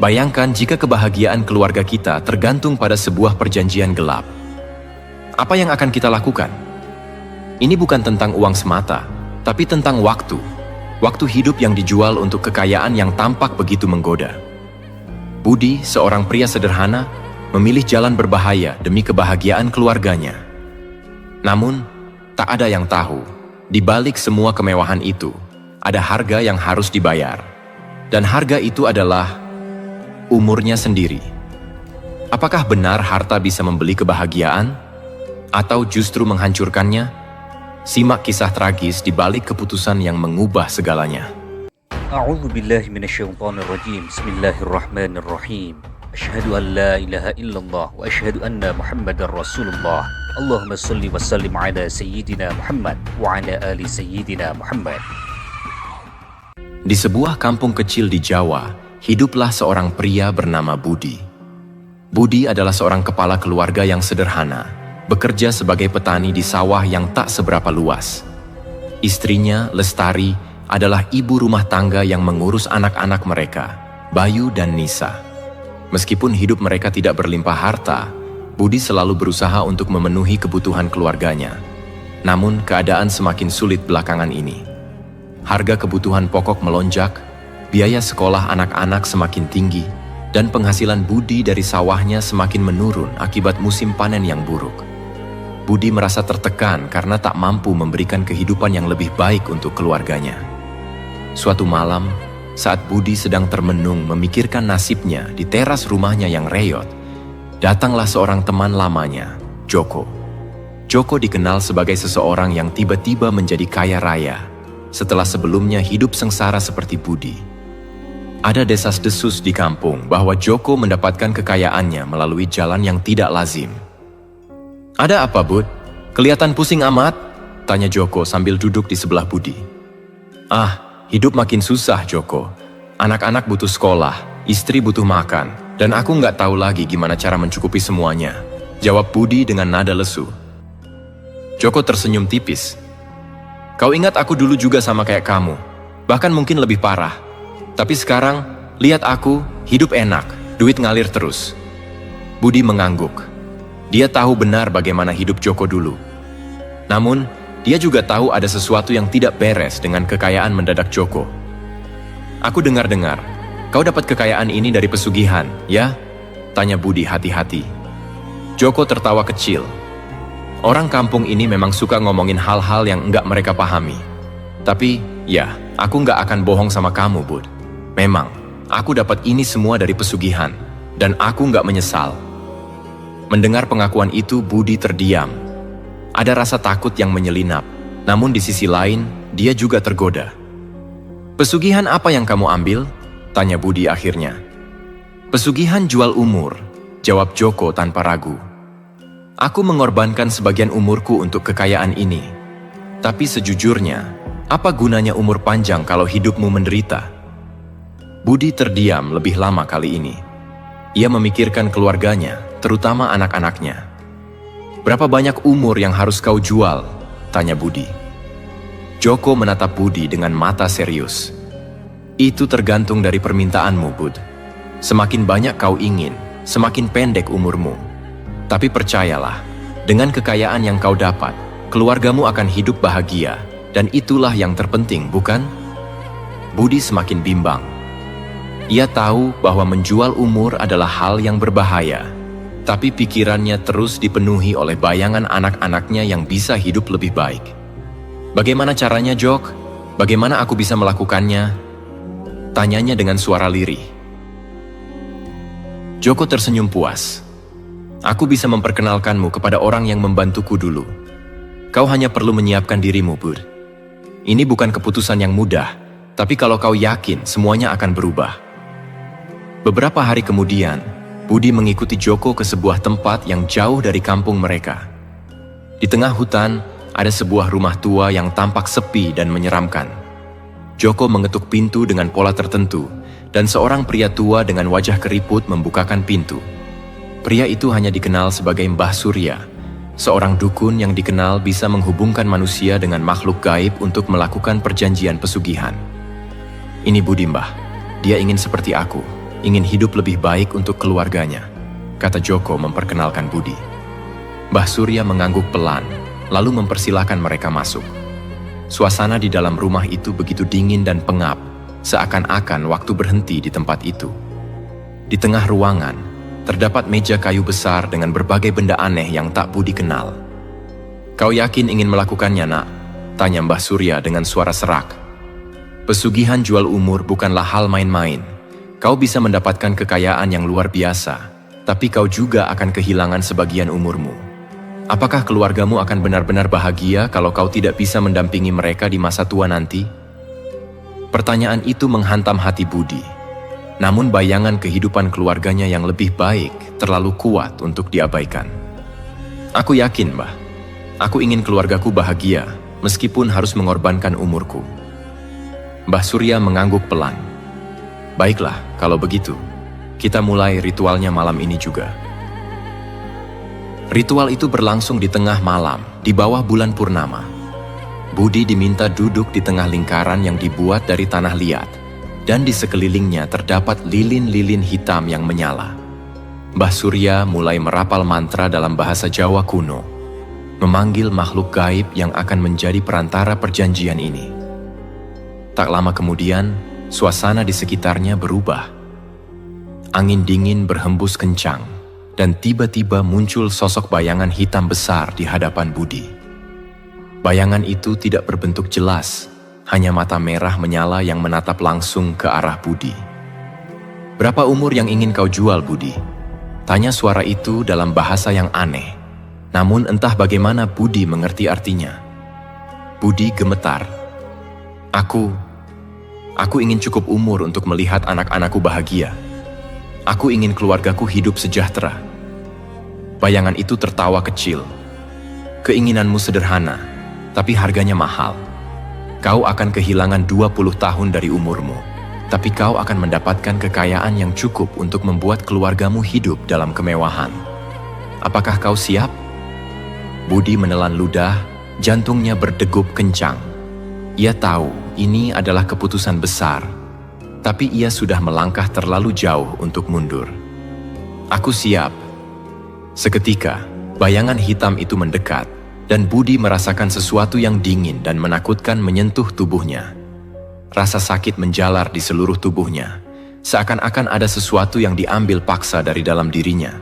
Bayangkan jika kebahagiaan keluarga kita tergantung pada sebuah perjanjian gelap. Apa yang akan kita lakukan? Ini bukan tentang uang semata, tapi tentang waktu. Waktu hidup yang dijual untuk kekayaan yang tampak begitu menggoda. Budi, seorang pria sederhana, memilih jalan berbahaya demi kebahagiaan keluarganya. Namun, tak ada yang tahu, di balik semua kemewahan itu, ada harga yang harus dibayar. Dan harga itu adalah umurnya sendiri. Apakah benar harta bisa membeli kebahagiaan? Atau justru menghancurkannya? Simak kisah tragis di balik keputusan yang mengubah segalanya. A'udzu billahi minasyaitonir rajim. Bismillahirrahmanirrahim. Asyhadu an la ilaha illallah wa asyhadu anna Muhammadar Rasulullah. Allahumma shalli wa sallim ala sayyidina Muhammad wa ala ali sayyidina Muhammad. Di sebuah kampung kecil di Jawa, hiduplah seorang pria bernama Budi. Budi adalah seorang kepala keluarga yang sederhana, bekerja sebagai petani di sawah yang tak seberapa luas. Istrinya, Lestari, adalah ibu rumah tangga yang mengurus anak-anak mereka, Bayu dan Nisa. Meskipun hidup mereka tidak berlimpah harta, Budi selalu berusaha untuk memenuhi kebutuhan keluarganya. Namun, keadaan semakin sulit belakangan ini. Harga kebutuhan pokok melonjak, biaya sekolah anak-anak semakin tinggi, dan penghasilan Budi dari sawahnya semakin menurun akibat musim panen yang buruk. Budi merasa tertekan karena tak mampu memberikan kehidupan yang lebih baik untuk keluarganya. Suatu malam, saat Budi sedang termenung memikirkan nasibnya di teras rumahnya yang reyot, datanglah seorang teman lamanya, Joko. Joko dikenal sebagai seseorang yang tiba-tiba menjadi kaya raya, setelah sebelumnya hidup sengsara seperti Budi. Ada desas-desus di kampung bahwa Joko mendapatkan kekayaannya melalui jalan yang tidak lazim. "Ada apa, Bud? Kelihatan pusing amat?" tanya Joko sambil duduk di sebelah Budi. "Ah, hidup makin susah, Joko. Anak-anak butuh sekolah, istri butuh makan, dan aku nggak tahu lagi gimana cara mencukupi semuanya," jawab Budi dengan nada lesu. Joko tersenyum tipis. "Kau ingat aku dulu juga sama kayak kamu, bahkan mungkin lebih parah. Tapi sekarang, lihat aku, hidup enak, duit ngalir terus." Budi mengangguk. Dia tahu benar bagaimana hidup Joko dulu. Namun, dia juga tahu ada sesuatu yang tidak beres dengan kekayaan mendadak Joko. "Aku dengar-dengar, kau dapat kekayaan ini dari pesugihan, ya?" tanya Budi hati-hati. Joko tertawa kecil. Orang kampung ini memang suka ngomongin hal-hal yang enggak mereka pahami. Tapi, ya, aku enggak akan bohong sama kamu, Bud. Memang, aku dapat ini semua dari pesugihan, dan aku nggak menyesal. Mendengar pengakuan itu, Budi terdiam. Ada rasa takut yang menyelinap, namun di sisi lain, dia juga tergoda. "Pesugihan apa yang kamu ambil?" tanya Budi akhirnya. "Pesugihan jual umur," jawab Joko tanpa ragu. "Aku mengorbankan sebagian umurku untuk kekayaan ini. Tapi sejujurnya, apa gunanya umur panjang kalau hidupmu menderita?" Budi terdiam lebih lama kali ini. Ia memikirkan keluarganya, terutama anak-anaknya. "Berapa banyak umur yang harus kau jual?" tanya Budi. Joko menatap Budi dengan mata serius. "Itu tergantung dari permintaanmu, Bud. Semakin banyak kau ingin, semakin pendek umurmu. Tapi percayalah, dengan kekayaan yang kau dapat, keluargamu akan hidup bahagia, dan itulah yang terpenting, bukan?" Budi semakin bimbang. Ia tahu bahwa menjual umur adalah hal yang berbahaya, tapi pikirannya terus dipenuhi oleh bayangan anak-anaknya yang bisa hidup lebih baik. "Bagaimana caranya, Jok? Bagaimana aku bisa melakukannya?" tanyanya dengan suara lirih. Joko tersenyum puas. "Aku bisa memperkenalkanmu kepada orang yang membantuku dulu. Kau hanya perlu menyiapkan dirimu, Bud. Ini bukan keputusan yang mudah, tapi kalau kau yakin, semuanya akan berubah." Beberapa hari kemudian, Budi mengikuti Joko ke sebuah tempat yang jauh dari kampung mereka. Di tengah hutan, ada sebuah rumah tua yang tampak sepi dan menyeramkan. Joko mengetuk pintu dengan pola tertentu, dan seorang pria tua dengan wajah keriput membukakan pintu. Pria itu hanya dikenal sebagai Mbah Surya, seorang dukun yang dikenal bisa menghubungkan manusia dengan makhluk gaib untuk melakukan perjanjian pesugihan. "Ini Budi, Mbah. Dia ingin seperti aku," ingin hidup lebih baik untuk keluarganya, kata Joko memperkenalkan Budi. Mbah Surya mengangguk pelan, lalu mempersilahkan mereka masuk. Suasana di dalam rumah itu begitu dingin dan pengap, seakan-akan waktu berhenti di tempat itu. Di tengah ruangan, terdapat meja kayu besar dengan berbagai benda aneh yang tak Budi kenal. Kau yakin ingin melakukannya, nak? Tanya Mbah Surya dengan suara serak. Pesugihan jual umur bukanlah hal main-main. Kau bisa mendapatkan kekayaan yang luar biasa, tapi kau juga akan kehilangan sebagian umurmu. Apakah keluargamu akan benar-benar bahagia kalau kau tidak bisa mendampingi mereka di masa tua nanti? Pertanyaan itu menghantam hati Budi. Namun bayangan kehidupan keluarganya yang lebih baik terlalu kuat untuk diabaikan. Aku yakin, Mbah. Aku ingin keluargaku bahagia, meskipun harus mengorbankan umurku. Mbah Surya mengangguk pelan. Baiklah, kalau begitu, kita mulai ritualnya malam ini juga. Ritual itu berlangsung di tengah malam, di bawah bulan purnama. Budi diminta duduk di tengah lingkaran yang dibuat dari tanah liat, dan di sekelilingnya terdapat lilin-lilin hitam yang menyala. Mbah Surya mulai merapal mantra dalam bahasa Jawa kuno, memanggil makhluk gaib yang akan menjadi perantara perjanjian ini. Tak lama kemudian, suasana di sekitarnya berubah. Angin dingin berhembus kencang, dan tiba-tiba muncul sosok bayangan hitam besar di hadapan Budi. Bayangan itu tidak berbentuk jelas, hanya mata merah menyala yang menatap langsung ke arah Budi. Berapa umur yang ingin kau jual, Budi? Tanya suara itu dalam bahasa yang aneh. Namun entah bagaimana Budi mengerti artinya. Budi gemetar. Aku ingin cukup umur untuk melihat anak-anakku bahagia. Aku ingin keluargaku hidup sejahtera. Bayangan itu tertawa kecil. Keinginanmu sederhana, tapi harganya mahal. Kau akan kehilangan 20 tahun dari umurmu, tapi kau akan mendapatkan kekayaan yang cukup untuk membuat keluargamu hidup dalam kemewahan. Apakah kau siap? Budi menelan ludah, jantungnya berdegup kencang. Ia tahu ini adalah keputusan besar, tapi ia sudah melangkah terlalu jauh untuk mundur. Aku siap. Seketika, bayangan hitam itu mendekat, dan Budi merasakan sesuatu yang dingin dan menakutkan menyentuh tubuhnya. Rasa sakit menjalar di seluruh tubuhnya, seakan-akan ada sesuatu yang diambil paksa dari dalam dirinya.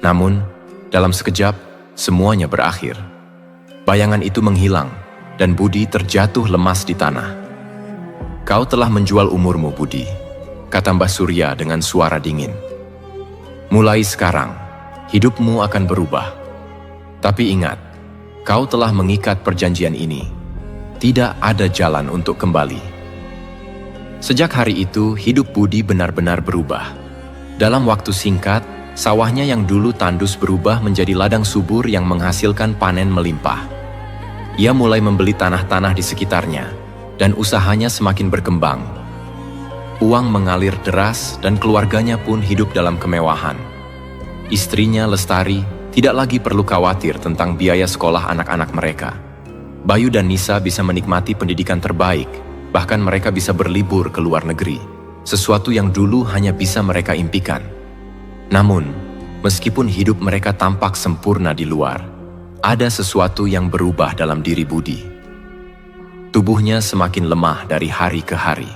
Namun, dalam sekejap, semuanya berakhir. Bayangan itu menghilang, dan Budi terjatuh lemas di tanah. Kau telah menjual umurmu, Budi, kata Mbah Surya dengan suara dingin. Mulai sekarang, hidupmu akan berubah. Tapi ingat, kau telah mengikat perjanjian ini. Tidak ada jalan untuk kembali. Sejak hari itu, hidup Budi benar-benar berubah. Dalam waktu singkat, sawahnya yang dulu tandus berubah menjadi ladang subur yang menghasilkan panen melimpah. Ia mulai membeli tanah-tanah di sekitarnya, dan usahanya semakin berkembang. Uang mengalir deras dan keluarganya pun hidup dalam kemewahan. Istrinya, Lestari, tidak lagi perlu khawatir tentang biaya sekolah anak-anak mereka. Bayu dan Nisa bisa menikmati pendidikan terbaik, bahkan mereka bisa berlibur ke luar negeri, sesuatu yang dulu hanya bisa mereka impikan. Namun, meskipun hidup mereka tampak sempurna di luar, ada sesuatu yang berubah dalam diri Budi. Tubuhnya semakin lemah dari hari ke hari.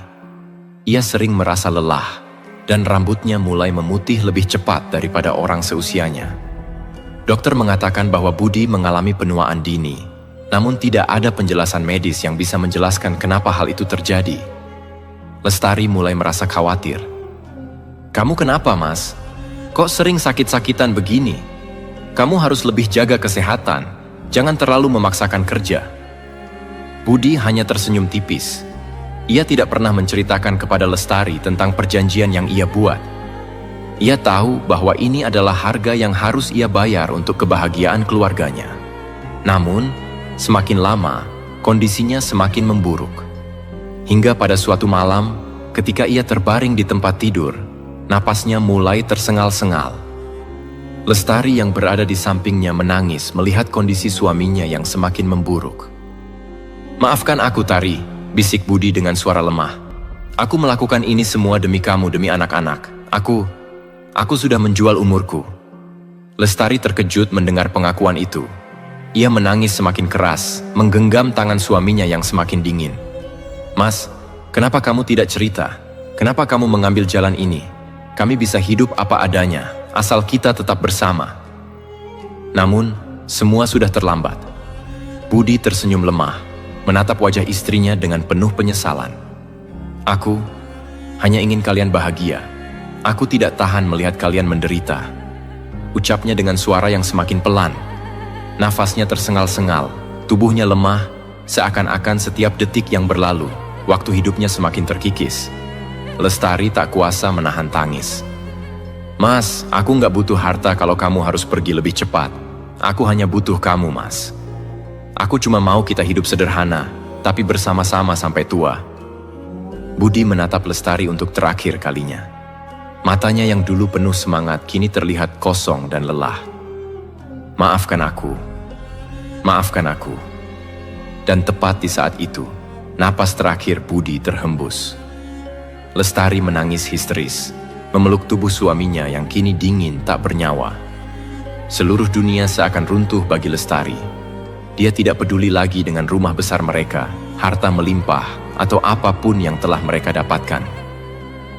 Ia sering merasa lelah, dan rambutnya mulai memutih lebih cepat daripada orang seusianya. Dokter mengatakan bahwa Budi mengalami penuaan dini, namun tidak ada penjelasan medis yang bisa menjelaskan kenapa hal itu terjadi. Lestari mulai merasa khawatir. Kamu kenapa, Mas? Kok sering sakit-sakitan begini? Kamu harus lebih jaga kesehatan, jangan terlalu memaksakan kerja. Budi hanya tersenyum tipis. Ia tidak pernah menceritakan kepada Lestari tentang perjanjian yang ia buat. Ia tahu bahwa ini adalah harga yang harus ia bayar untuk kebahagiaan keluarganya. Namun, semakin lama, kondisinya semakin memburuk. Hingga pada suatu malam, ketika ia terbaring di tempat tidur, napasnya mulai tersengal-sengal. Lestari yang berada di sampingnya menangis melihat kondisi suaminya yang semakin memburuk. Maafkan aku, Tari, bisik Budi dengan suara lemah. Aku melakukan ini semua demi kamu, demi anak-anak. Aku sudah menjual umurku." Lestari terkejut mendengar pengakuan itu. Ia menangis semakin keras, menggenggam tangan suaminya yang semakin dingin. "Mas, kenapa kamu tidak cerita? Kenapa kamu mengambil jalan ini? Kami bisa hidup apa adanya, asal kita tetap bersama." Namun, semua sudah terlambat. Budi tersenyum lemah, menatap wajah istrinya dengan penuh penyesalan. "Aku hanya ingin kalian bahagia. Aku tidak tahan melihat kalian menderita," ucapnya dengan suara yang semakin pelan. Nafasnya tersengal-sengal, tubuhnya lemah, seakan-akan setiap detik yang berlalu, waktu hidupnya semakin terkikis. Lestari tak kuasa menahan tangis. "Mas, aku nggak butuh harta kalau kamu harus pergi lebih cepat. Aku hanya butuh kamu, Mas. Aku cuma mau kita hidup sederhana, tapi bersama-sama sampai tua." Budi menatap Lestari untuk terakhir kalinya. Matanya yang dulu penuh semangat kini terlihat kosong dan lelah. Maafkan aku. Dan tepat di saat itu, napas terakhir Budi terhembus. Lestari menangis histeris, memeluk tubuh suaminya yang kini dingin tak bernyawa. Seluruh dunia seakan runtuh bagi Lestari. Dia tidak peduli lagi dengan rumah besar mereka, harta melimpah, atau apapun yang telah mereka dapatkan.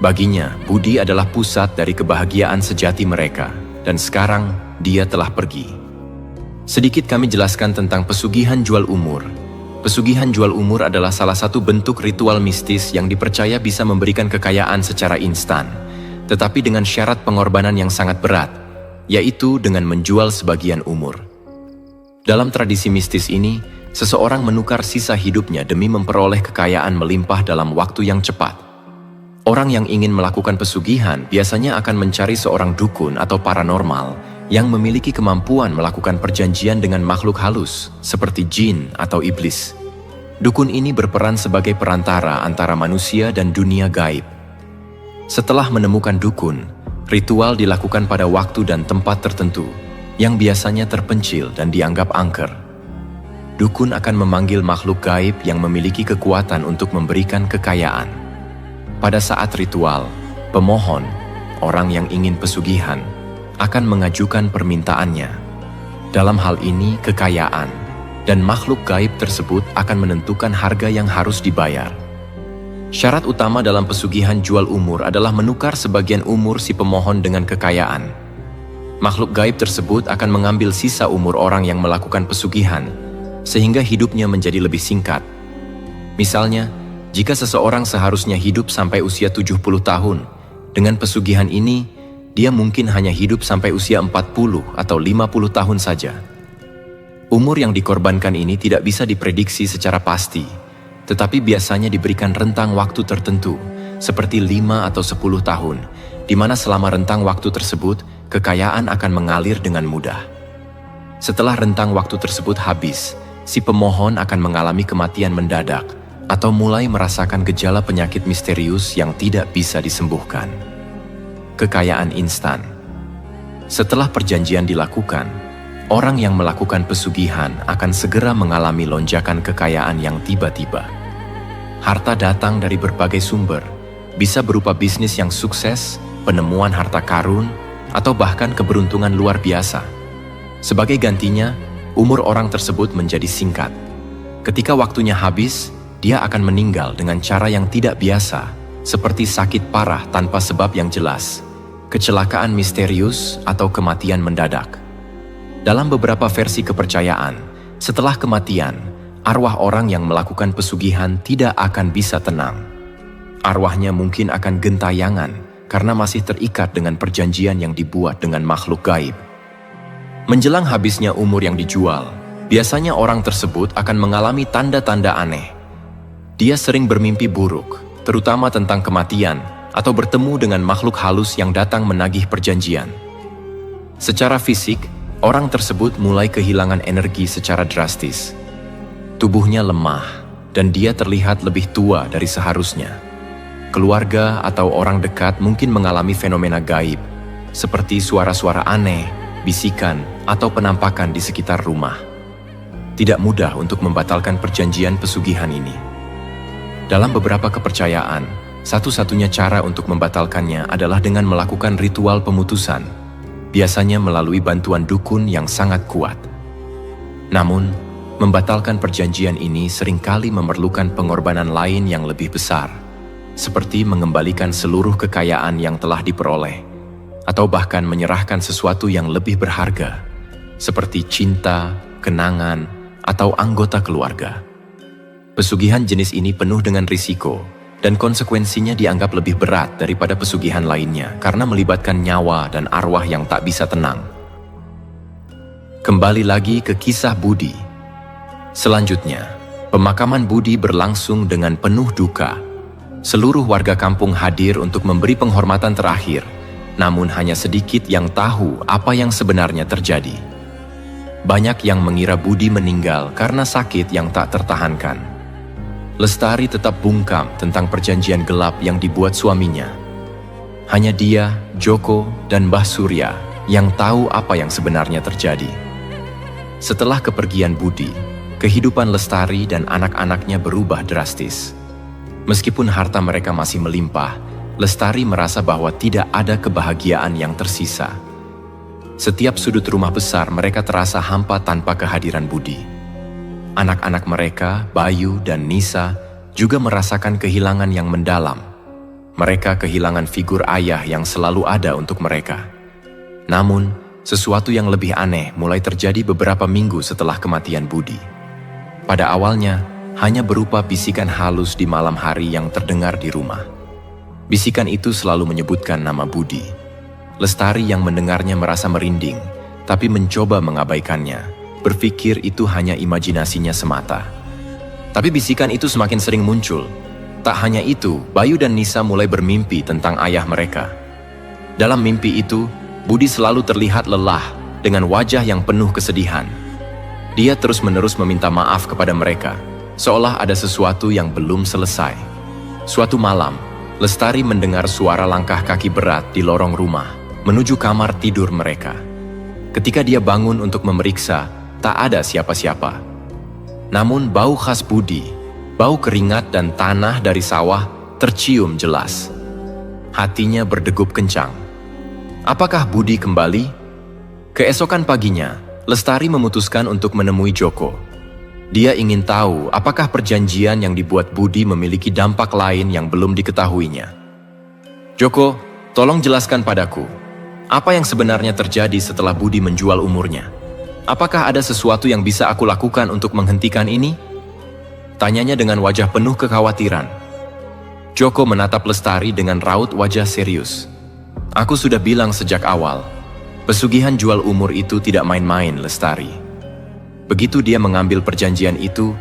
Baginya, Budi adalah pusat dari kebahagiaan sejati mereka, dan sekarang dia telah pergi. Sedikit kami jelaskan tentang pesugihan jual umur. Pesugihan jual umur adalah salah satu bentuk ritual mistis yang dipercaya bisa memberikan kekayaan secara instan, tetapi dengan syarat pengorbanan yang sangat berat, yaitu dengan menjual sebagian umur. Dalam tradisi mistis ini, seseorang menukar sisa hidupnya demi memperoleh kekayaan melimpah dalam waktu yang cepat. Orang yang ingin melakukan pesugihan biasanya akan mencari seorang dukun atau paranormal yang memiliki kemampuan melakukan perjanjian dengan makhluk halus, seperti jin atau iblis. Dukun ini berperan sebagai perantara antara manusia dan dunia gaib. Setelah menemukan dukun, ritual dilakukan pada waktu dan tempat tertentu, yang biasanya terpencil dan dianggap angker. Dukun akan memanggil makhluk gaib yang memiliki kekuatan untuk memberikan kekayaan. Pada saat ritual, pemohon, orang yang ingin pesugihan, akan mengajukan permintaannya. Dalam hal ini, kekayaan dan makhluk gaib tersebut akan menentukan harga yang harus dibayar. Syarat utama dalam pesugihan jual umur adalah menukar sebagian umur si pemohon dengan kekayaan. Makhluk gaib tersebut akan mengambil sisa umur orang yang melakukan pesugihan, sehingga hidupnya menjadi lebih singkat. Misalnya, jika seseorang seharusnya hidup sampai usia 70 tahun, dengan pesugihan ini, dia mungkin hanya hidup sampai usia 40 atau 50 tahun saja. Umur yang dikorbankan ini tidak bisa diprediksi secara pasti, tetapi biasanya diberikan rentang waktu tertentu, seperti 5 atau 10 tahun, di mana selama rentang waktu tersebut, kekayaan akan mengalir dengan mudah. Setelah rentang waktu tersebut habis, si pemohon akan mengalami kematian mendadak, atau mulai merasakan gejala penyakit misterius yang tidak bisa disembuhkan. Kekayaan instan. Setelah perjanjian dilakukan, orang yang melakukan pesugihan akan segera mengalami lonjakan kekayaan yang tiba-tiba. Harta datang dari berbagai sumber, bisa berupa bisnis yang sukses, penemuan harta karun, atau bahkan keberuntungan luar biasa. Sebagai gantinya, umur orang tersebut menjadi singkat. Ketika waktunya habis, dia akan meninggal dengan cara yang tidak biasa, seperti sakit parah tanpa sebab yang jelas, kecelakaan misterius, atau kematian mendadak. Dalam beberapa versi kepercayaan, setelah kematian, arwah orang yang melakukan pesugihan tidak akan bisa tenang. Arwahnya mungkin akan gentayangan karena masih terikat dengan perjanjian yang dibuat dengan makhluk gaib. Menjelang habisnya umur yang dijual, biasanya orang tersebut akan mengalami tanda-tanda aneh. Dia sering bermimpi buruk, terutama tentang kematian, atau bertemu dengan makhluk halus yang datang menagih perjanjian. Secara fisik, orang tersebut mulai kehilangan energi secara drastis. Tubuhnya lemah, dan dia terlihat lebih tua dari seharusnya. Keluarga atau orang dekat mungkin mengalami fenomena gaib, seperti suara-suara aneh, bisikan, atau penampakan di sekitar rumah. Tidak mudah untuk membatalkan perjanjian pesugihan ini. Dalam beberapa kepercayaan, Satu-satunya cara untuk membatalkannya adalah dengan melakukan ritual pemutusan, biasanya melalui bantuan dukun yang sangat kuat. Namun, membatalkan perjanjian ini seringkali memerlukan pengorbanan lain yang lebih besar, seperti mengembalikan seluruh kekayaan yang telah diperoleh, atau bahkan menyerahkan sesuatu yang lebih berharga, seperti cinta, kenangan, atau anggota keluarga. Pesugihan jenis ini penuh dengan risiko, dan konsekuensinya dianggap lebih berat daripada pesugihan lainnya karena melibatkan nyawa dan arwah yang tak bisa tenang. Kembali lagi ke kisah Budi. Selanjutnya, pemakaman Budi berlangsung dengan penuh duka. Seluruh warga kampung hadir untuk memberi penghormatan terakhir, namun hanya sedikit yang tahu apa yang sebenarnya terjadi. Banyak yang mengira Budi meninggal karena sakit yang tak tertahankan. Lestari tetap bungkam tentang perjanjian gelap yang dibuat suaminya. Hanya dia, Joko, dan Mbah Surya yang tahu apa yang sebenarnya terjadi. Setelah kepergian Budi, kehidupan Lestari dan anak-anaknya berubah drastis. Meskipun harta mereka masih melimpah, Lestari merasa bahwa tidak ada kebahagiaan yang tersisa. Setiap sudut rumah besar mereka terasa hampa tanpa kehadiran Budi. Anak-anak mereka, Bayu dan Nisa, juga merasakan kehilangan yang mendalam. Mereka kehilangan figur ayah yang selalu ada untuk mereka. Namun, sesuatu yang lebih aneh mulai terjadi beberapa minggu setelah kematian Budi. Pada awalnya, hanya berupa bisikan halus di malam hari yang terdengar di rumah. Bisikan itu selalu menyebutkan nama Budi. Lestari yang mendengarnya merasa merinding, tapi mencoba mengabaikannya, berpikir itu hanya imajinasinya semata. Tapi bisikan itu semakin sering muncul. Tak hanya itu, Bayu dan Nisa mulai bermimpi tentang ayah mereka. Dalam mimpi itu, Budi selalu terlihat lelah dengan wajah yang penuh kesedihan. Dia terus-menerus meminta maaf kepada mereka, seolah ada sesuatu yang belum selesai. Suatu malam, Lestari mendengar suara langkah kaki berat di lorong rumah, menuju kamar tidur mereka. Ketika dia bangun untuk memeriksa, tak ada siapa-siapa. Namun bau khas Budi, bau keringat dan tanah dari sawah tercium jelas. Hatinya berdegup kencang. Apakah Budi kembali? Keesokan paginya, Lestari memutuskan untuk menemui Joko. Dia ingin tahu apakah perjanjian yang dibuat Budi memiliki dampak lain yang belum diketahuinya. Joko, tolong jelaskan padaku, apa yang sebenarnya terjadi setelah Budi menjual umurnya? Apakah ada sesuatu yang bisa aku lakukan untuk menghentikan ini? Tanyanya dengan wajah penuh kekhawatiran. Joko menatap Lestari dengan raut wajah serius. Aku sudah bilang sejak awal, pesugihan jual umur itu tidak main-main, Lestari. Begitu dia mengambil perjanjian itu,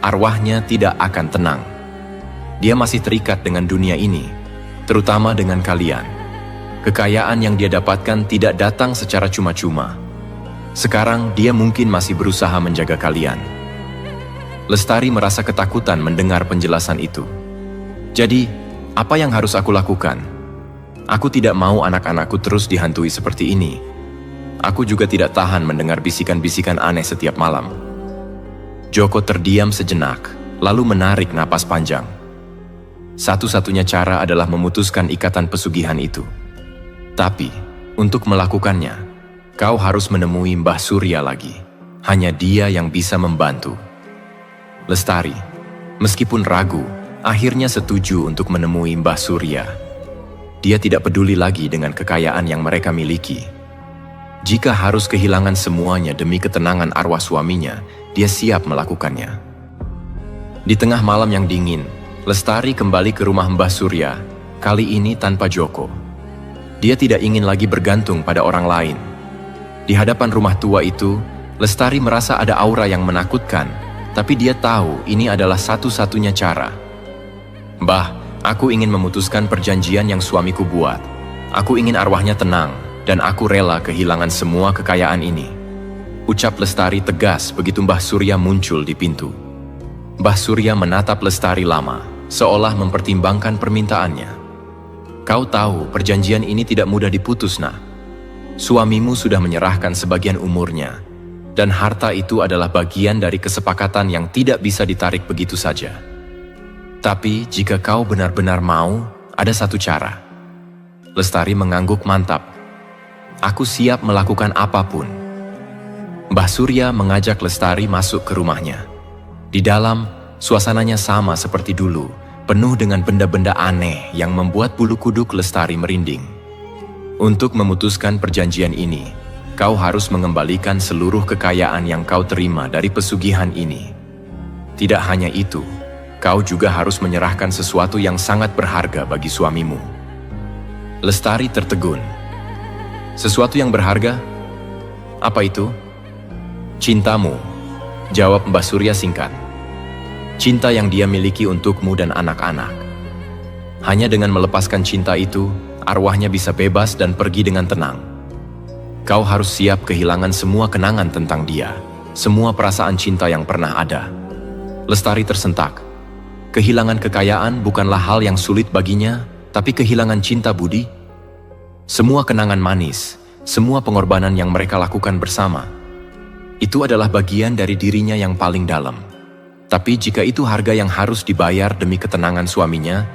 arwahnya tidak akan tenang. Dia masih terikat dengan dunia ini, terutama dengan kalian. Kekayaan yang dia dapatkan tidak datang secara cuma-cuma. Sekarang dia mungkin masih berusaha menjaga kalian. Lestari merasa ketakutan mendengar penjelasan itu. Jadi, apa yang harus aku lakukan? Aku tidak mau anak-anakku terus dihantui seperti ini. Aku juga tidak tahan mendengar bisikan-bisikan aneh setiap malam. Joko terdiam sejenak, lalu menarik napas panjang. Satu-satunya cara adalah memutuskan ikatan pesugihan itu. Tapi, untuk melakukannya, kau harus menemui Mbah Surya lagi. Hanya dia yang bisa membantu. Lestari, meskipun ragu, akhirnya setuju untuk menemui Mbah Surya. Dia tidak peduli lagi dengan kekayaan yang mereka miliki. Jika harus kehilangan semuanya demi ketenangan arwah suaminya, dia siap melakukannya. Di tengah malam yang dingin, Lestari kembali ke rumah Mbah Surya, kali ini tanpa Joko. Dia tidak ingin lagi bergantung pada orang lain. Di hadapan rumah tua itu, Lestari merasa ada aura yang menakutkan, tapi dia tahu ini adalah satu-satunya cara. Mbah, aku ingin memutuskan perjanjian yang suamiku buat. Aku ingin arwahnya tenang, dan aku rela kehilangan semua kekayaan ini. Ucap Lestari tegas begitu Mbah Surya muncul di pintu. Mbah Surya menatap Lestari lama, seolah mempertimbangkan permintaannya. Kau tahu perjanjian ini tidak mudah diputus, nak. Suamimu sudah menyerahkan sebagian umurnya, dan harta itu adalah bagian dari kesepakatan yang tidak bisa ditarik begitu saja. Tapi jika kau benar-benar mau, ada satu cara. Lestari mengangguk mantap. Aku siap melakukan apapun. Mbah Surya mengajak Lestari masuk ke rumahnya. Di dalam, suasananya sama seperti dulu, penuh dengan benda-benda aneh yang membuat bulu kuduk Lestari merinding. Untuk memutuskan perjanjian ini, kau harus mengembalikan seluruh kekayaan yang kau terima dari pesugihan ini. Tidak hanya itu, kau juga harus menyerahkan sesuatu yang sangat berharga bagi suamimu. Lestari tertegun. Sesuatu yang berharga? Apa itu? Cintamu, jawab Mbah Surya singkat. Cinta yang dia miliki untukmu dan anak-anak. Hanya dengan melepaskan cinta itu, arwahnya bisa bebas dan pergi dengan tenang. Kau harus siap kehilangan semua kenangan tentang dia, semua perasaan cinta yang pernah ada. Lestari tersentak. Kehilangan kekayaan bukanlah hal yang sulit baginya, tapi kehilangan cinta budi. Semua kenangan manis, semua pengorbanan yang mereka lakukan bersama, itu adalah bagian dari dirinya yang paling dalam. Tapi jika itu harga yang harus dibayar demi ketenangan suaminya,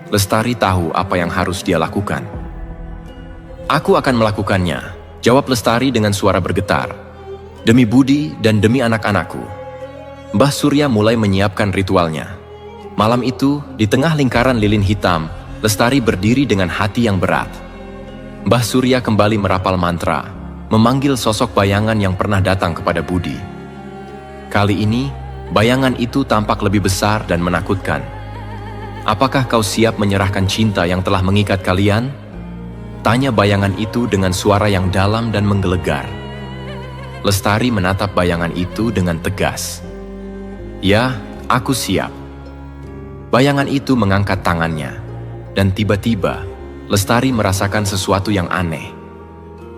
Lestari tahu apa yang harus dia lakukan. Aku akan melakukannya, jawab Lestari dengan suara bergetar. Demi budi dan demi anak-anakku. Mbah Surya mulai menyiapkan ritualnya. Malam itu, di tengah lingkaran lilin hitam, Lestari berdiri dengan hati yang berat. Mbah Surya kembali merapal mantra, memanggil sosok bayangan yang pernah datang kepada Budi. Kali ini, bayangan itu tampak lebih besar dan menakutkan. Apakah kau siap menyerahkan cinta yang telah mengikat kalian? Tanya bayangan itu dengan suara yang dalam dan menggelegar. Lestari menatap bayangan itu dengan tegas. Ya, aku siap. Bayangan itu mengangkat tangannya, dan tiba-tiba Lestari merasakan sesuatu yang aneh.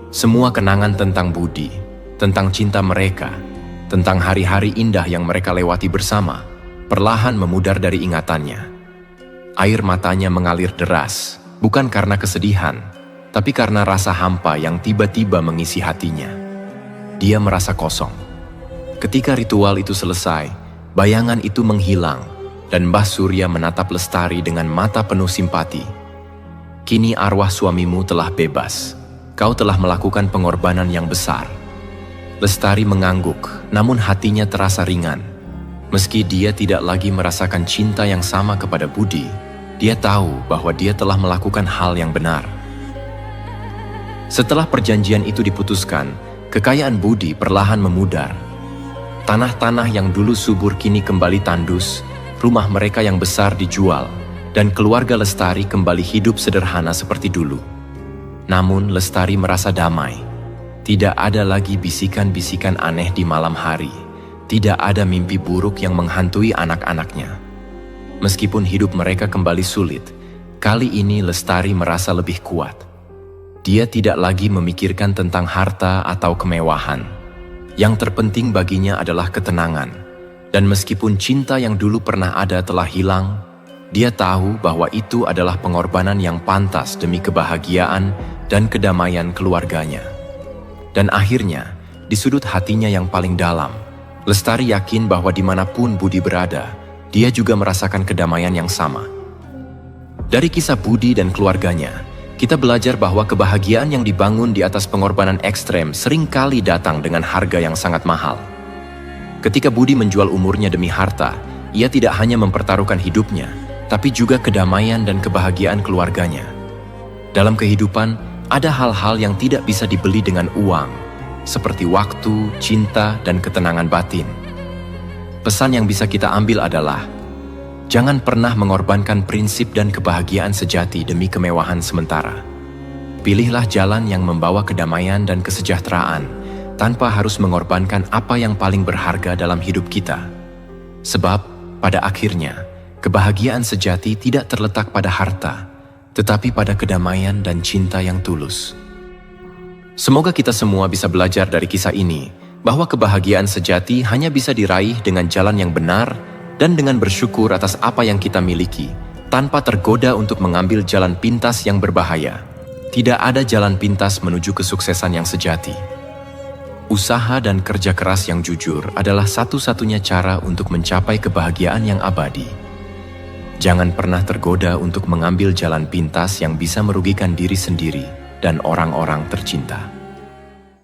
Semua kenangan tentang Budi, tentang cinta mereka, tentang hari-hari indah yang mereka lewati bersama, perlahan memudar dari ingatannya. Air matanya mengalir deras, bukan karena kesedihan, tapi karena rasa hampa yang tiba-tiba mengisi hatinya. Dia merasa kosong. Ketika ritual itu selesai, bayangan itu menghilang, dan Mbah Surya menatap Lestari dengan mata penuh simpati. Kini arwah suamimu telah bebas. Kau telah melakukan pengorbanan yang besar. Lestari mengangguk, namun hatinya terasa ringan. Meski dia tidak lagi merasakan cinta yang sama kepada Budi, dia tahu bahwa dia telah melakukan hal yang benar. Setelah perjanjian itu diputuskan, kekayaan Budi perlahan memudar. Tanah-tanah yang dulu subur kini kembali tandus, rumah mereka yang besar dijual, dan keluarga Lestari kembali hidup sederhana seperti dulu. Namun Lestari merasa damai. Tidak ada lagi bisikan-bisikan aneh di malam hari. Tidak ada mimpi buruk yang menghantui anak-anaknya. Meskipun hidup mereka kembali sulit, kali ini Lestari merasa lebih kuat. Dia tidak lagi memikirkan tentang harta atau kemewahan. Yang terpenting baginya adalah ketenangan. Dan meskipun cinta yang dulu pernah ada telah hilang, dia tahu bahwa itu adalah pengorbanan yang pantas demi kebahagiaan dan kedamaian keluarganya. Dan akhirnya, di sudut hatinya yang paling dalam, Lestari yakin bahwa dimanapun Budi berada, dia juga merasakan kedamaian yang sama. Dari kisah Budi dan keluarganya, kita belajar bahwa kebahagiaan yang dibangun di atas pengorbanan ekstrem seringkali datang dengan harga yang sangat mahal. Ketika Budi menjual umurnya demi harta, ia tidak hanya mempertaruhkan hidupnya, tapi juga kedamaian dan kebahagiaan keluarganya. Dalam kehidupan, ada hal-hal yang tidak bisa dibeli dengan uang, seperti waktu, cinta, dan ketenangan batin. Pesan yang bisa kita ambil adalah, jangan pernah mengorbankan prinsip dan kebahagiaan sejati demi kemewahan sementara. Pilihlah jalan yang membawa kedamaian dan kesejahteraan, tanpa harus mengorbankan apa yang paling berharga dalam hidup kita. Sebab, pada akhirnya, kebahagiaan sejati tidak terletak pada harta, tetapi pada kedamaian dan cinta yang tulus. Semoga kita semua bisa belajar dari kisah ini, bahwa kebahagiaan sejati hanya bisa diraih dengan jalan yang benar dan dengan bersyukur atas apa yang kita miliki, tanpa tergoda untuk mengambil jalan pintas yang berbahaya. Tidak ada jalan pintas menuju kesuksesan yang sejati. Usaha dan kerja keras yang jujur adalah satu-satunya cara untuk mencapai kebahagiaan yang abadi. Jangan pernah tergoda untuk mengambil jalan pintas yang bisa merugikan diri sendiri dan orang-orang tercinta.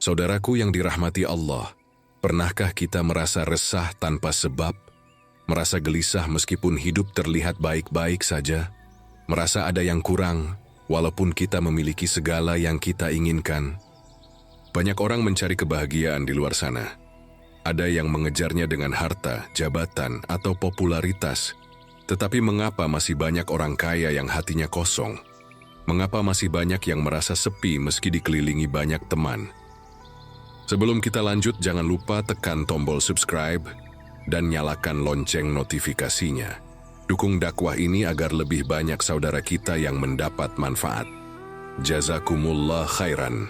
Saudaraku yang dirahmati Allah, pernahkah kita merasa resah tanpa sebab? Merasa gelisah meskipun hidup terlihat baik-baik saja? Merasa ada yang kurang, walaupun kita memiliki segala yang kita inginkan? Banyak orang mencari kebahagiaan di luar sana. Ada yang mengejarnya dengan harta, jabatan, atau popularitas. Tetapi mengapa masih banyak orang kaya yang hatinya kosong? Mengapa masih banyak yang merasa sepi meski dikelilingi banyak teman? Sebelum kita lanjut, jangan lupa tekan tombol subscribe dan nyalakan lonceng notifikasinya. Dukung dakwah ini agar lebih banyak saudara kita yang mendapat manfaat. Jazakumullah khairan.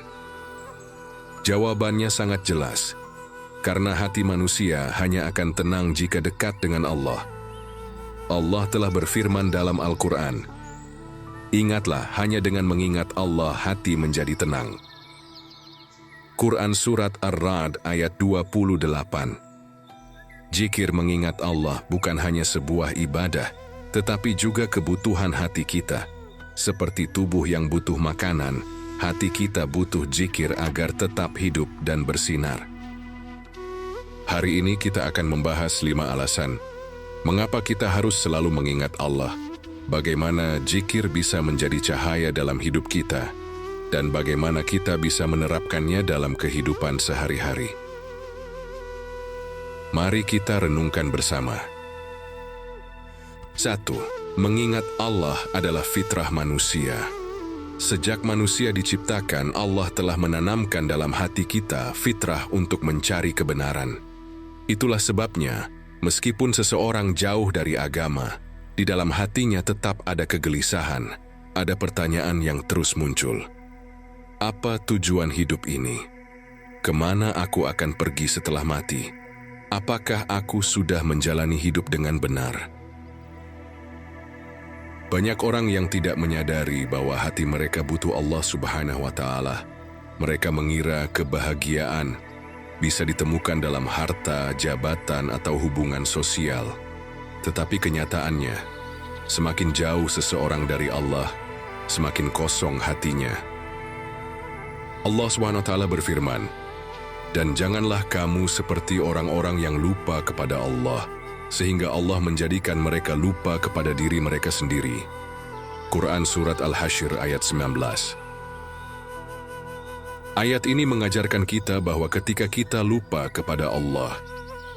Jawabannya sangat jelas. Karena hati manusia hanya akan tenang jika dekat dengan Allah. Allah telah berfirman dalam Al-Quran, "Ingatlah, hanya dengan mengingat Allah hati menjadi tenang." Quran Surat Ar-Ra'd ayat 28. Zikir mengingat Allah bukan hanya sebuah ibadah, tetapi juga kebutuhan hati kita. Seperti tubuh yang butuh makanan, hati kita butuh zikir agar tetap hidup dan bersinar. Hari ini kita akan membahas 5 alasan mengapa kita harus selalu mengingat Allah, bagaimana zikir bisa menjadi cahaya dalam hidup kita, dan bagaimana kita bisa menerapkannya dalam kehidupan sehari-hari. Mari kita renungkan bersama. 1. Mengingat Allah adalah fitrah manusia. Sejak manusia diciptakan, Allah telah menanamkan dalam hati kita fitrah untuk mencari kebenaran. Itulah sebabnya, meskipun seseorang jauh dari agama, di dalam hatinya tetap ada kegelisahan, ada pertanyaan yang terus muncul. Apa tujuan hidup ini? Kemana aku akan pergi setelah mati? Apakah aku sudah menjalani hidup dengan benar? Banyak orang yang tidak menyadari bahwa hati mereka butuh Allah Subhanahu wa Ta'ala. Mereka mengira kebahagiaan bisa ditemukan dalam harta, jabatan, atau hubungan sosial. Tetapi kenyataannya, semakin jauh seseorang dari Allah, semakin kosong hatinya. Allah SWT berfirman, "Dan janganlah kamu seperti orang-orang yang lupa kepada Allah, sehingga Allah menjadikan mereka lupa kepada diri mereka sendiri." Quran Surat Al-Hasyr ayat 19. Ayat ini mengajarkan kita bahwa ketika kita lupa kepada Allah,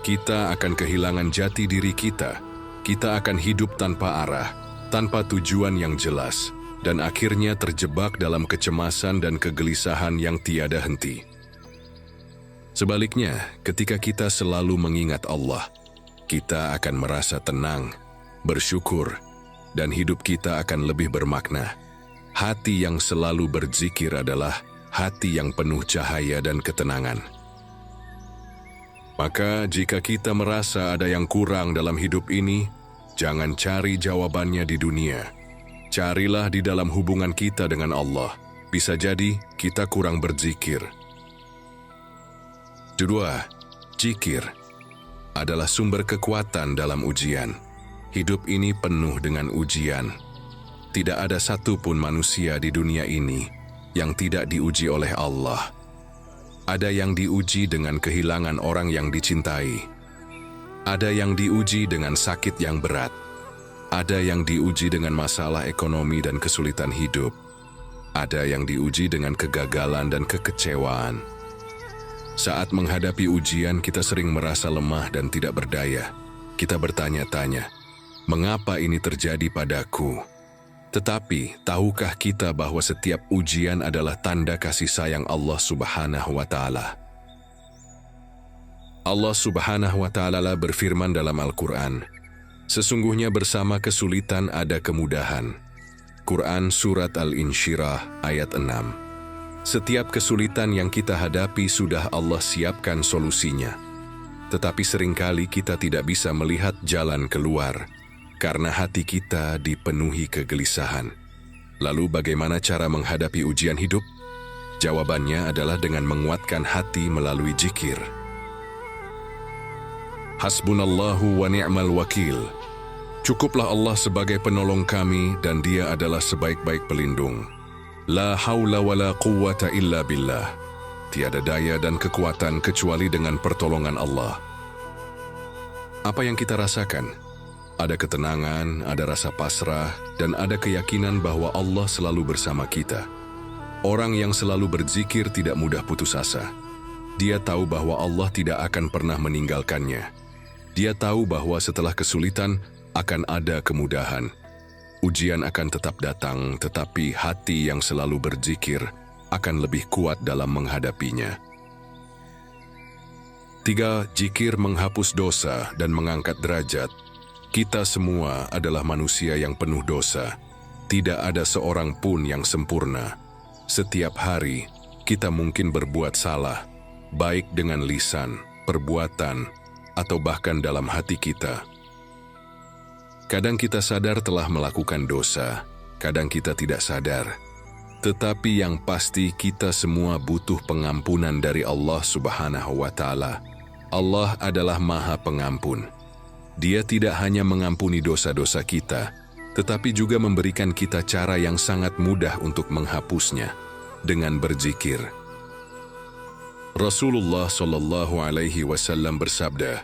kita akan kehilangan jati diri kita. Kita akan hidup tanpa arah, tanpa tujuan yang jelas, dan akhirnya terjebak dalam kecemasan dan kegelisahan yang tiada henti. Sebaliknya, ketika kita selalu mengingat Allah, kita akan merasa tenang, bersyukur, dan hidup kita akan lebih bermakna. Hati yang selalu berzikir adalah hati yang penuh cahaya dan ketenangan. Maka jika kita merasa ada yang kurang dalam hidup ini, jangan cari jawabannya di dunia. Carilah di dalam hubungan kita dengan Allah. Bisa jadi kita kurang berzikir. 2. Zikir adalah sumber kekuatan dalam ujian. Hidup ini penuh dengan ujian. Tidak ada satupun manusia di dunia ini yang tidak diuji oleh Allah. Ada yang diuji dengan kehilangan orang yang dicintai. Ada yang diuji dengan sakit yang berat. Ada yang diuji dengan masalah ekonomi dan kesulitan hidup. Ada yang diuji dengan kegagalan dan kekecewaan. Saat menghadapi ujian, kita sering merasa lemah dan tidak berdaya. Kita bertanya-tanya, mengapa ini terjadi padaku? Tetapi, tahukah kita bahwa setiap ujian adalah tanda kasih sayang Allah Subhanahu wa Ta'ala? Allah Subhanahu wa Ta'ala berfirman dalam Al-Quran, "Sesungguhnya bersama kesulitan ada kemudahan." Quran Surat Al-Insyirah ayat 6. Setiap kesulitan yang kita hadapi sudah Allah siapkan solusinya. Tetapi seringkali kita tidak bisa melihat jalan keluar, karena hati kita dipenuhi kegelisahan. Lalu bagaimana cara menghadapi ujian hidup? Jawabannya adalah dengan menguatkan hati melalui zikir. Hasbunallahu wa ni'mal wakil. Cukuplah Allah sebagai penolong kami dan Dia adalah sebaik-baik pelindung. La haula wa la quwwata illa billah. Tiada daya dan kekuatan kecuali dengan pertolongan Allah. Apa yang kita rasakan? Ada ketenangan, ada rasa pasrah, dan ada keyakinan bahwa Allah selalu bersama kita. Orang yang selalu berzikir tidak mudah putus asa. Dia tahu bahwa Allah tidak akan pernah meninggalkannya. Dia tahu bahwa setelah kesulitan akan ada kemudahan. Ujian akan tetap datang, tetapi hati yang selalu berzikir akan lebih kuat dalam menghadapinya. 3. Zikir menghapus dosa dan mengangkat derajat. Kita semua adalah manusia yang penuh dosa. Tidak ada seorang pun yang sempurna. Setiap hari, kita mungkin berbuat salah, baik dengan lisan, perbuatan, atau bahkan dalam hati kita. Kadang kita sadar telah melakukan dosa, kadang kita tidak sadar. Tetapi yang pasti kita semua butuh pengampunan dari Allah Subhanahu wa Ta'ala. Allah adalah Maha Pengampun. Dia tidak hanya mengampuni dosa-dosa kita, tetapi juga memberikan kita cara yang sangat mudah untuk menghapusnya, dengan berzikir. Rasulullah Shallallahu Alaihi Wasallam bersabda,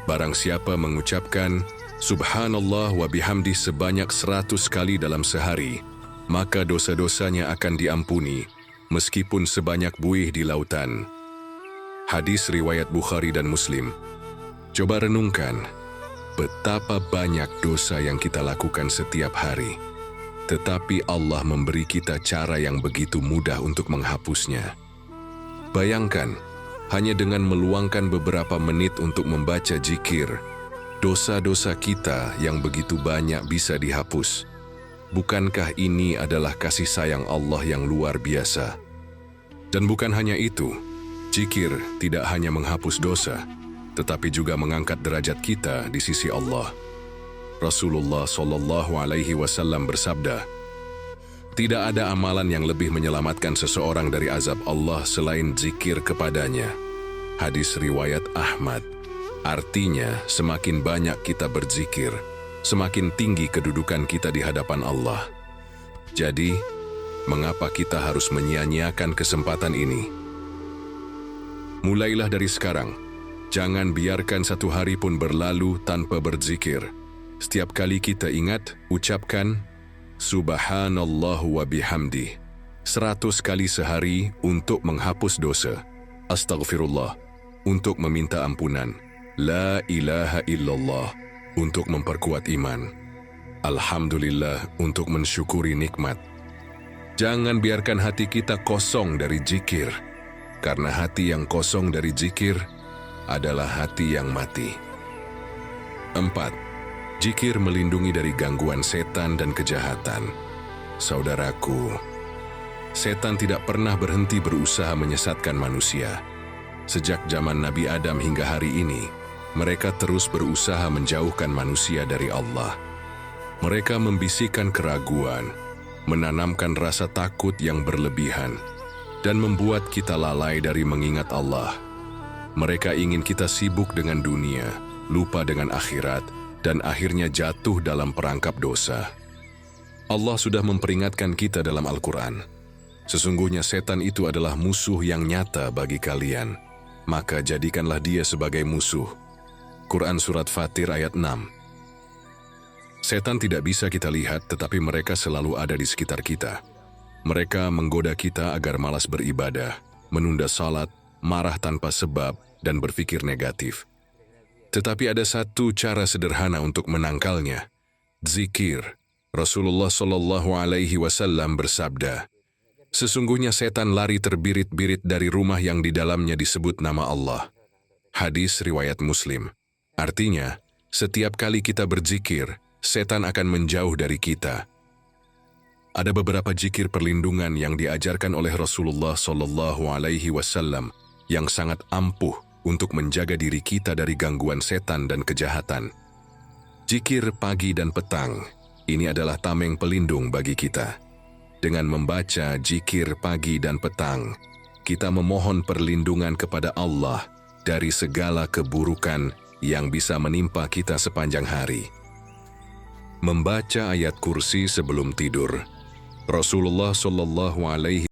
barang siapa mengucapkan Subhanallah wa bihamdi sebanyak 100 kali dalam sehari, maka dosa-dosanya akan diampuni, meskipun sebanyak buih di lautan. Hadis riwayat Bukhari dan Muslim. Coba renungkan, betapa banyak dosa yang kita lakukan setiap hari. Tetapi Allah memberi kita cara yang begitu mudah untuk menghapusnya. Bayangkan, hanya dengan meluangkan beberapa menit untuk membaca zikir, dosa-dosa kita yang begitu banyak bisa dihapus. Bukankah ini adalah kasih sayang Allah yang luar biasa? Dan bukan hanya itu, zikir tidak hanya menghapus dosa, tetapi juga mengangkat derajat kita di sisi Allah. Rasulullah Shallallahu Alaihi Wasallam bersabda, tidak ada amalan yang lebih menyelamatkan seseorang dari azab Allah selain zikir kepadanya. Hadis riwayat Ahmad. Artinya, semakin banyak kita berzikir, semakin tinggi kedudukan kita di hadapan Allah. Jadi, mengapa kita harus menyia-nyiakan kesempatan ini? Mulailah dari sekarang. Jangan biarkan satu hari pun berlalu tanpa berzikir. Setiap kali kita ingat, ucapkan Subhanallah wa bihamdi 100 kali sehari untuk menghapus dosa. Astaghfirullah untuk meminta ampunan. La ilaha illallah untuk memperkuat iman. Alhamdulillah untuk mensyukuri nikmat. Jangan biarkan hati kita kosong dari zikir, karena hati yang kosong dari zikir adalah hati yang mati. 4. Zikir melindungi dari gangguan setan dan kejahatan. Saudaraku, setan tidak pernah berhenti berusaha menyesatkan manusia. Sejak zaman Nabi Adam hingga hari ini, mereka terus berusaha menjauhkan manusia dari Allah. Mereka membisikkan keraguan, menanamkan rasa takut yang berlebihan, dan membuat kita lalai dari mengingat Allah. Mereka ingin kita sibuk dengan dunia, lupa dengan akhirat, dan akhirnya jatuh dalam perangkap dosa. Allah sudah memperingatkan kita dalam Al-Quran. Sesungguhnya setan itu adalah musuh yang nyata bagi kalian, maka jadikanlah dia sebagai musuh. Quran Surat Fatir ayat 6. Setan tidak bisa kita lihat, tetapi mereka selalu ada di sekitar kita. Mereka menggoda kita agar malas beribadah, menunda salat, marah tanpa sebab, dan berpikir negatif. Tetapi ada satu cara sederhana untuk menangkalnya, zikir. Rasulullah Shallallahu Alaihi Wasallam bersabda, sesungguhnya setan lari terbirit-birit dari rumah yang di dalamnya disebut nama Allah. Hadis riwayat Muslim. Artinya, setiap kali kita berzikir, setan akan menjauh dari kita. Ada beberapa zikir perlindungan yang diajarkan oleh Rasulullah Shallallahu Alaihi Wasallam yang sangat ampuh untuk menjaga diri kita dari gangguan setan dan kejahatan. Zikir pagi dan petang, ini adalah tameng pelindung bagi kita. Dengan membaca zikir pagi dan petang, kita memohon perlindungan kepada Allah dari segala keburukan yang bisa menimpa kita sepanjang hari. membaca ayat kursi sebelum tidur. Rasulullah Shallallahu Alaihi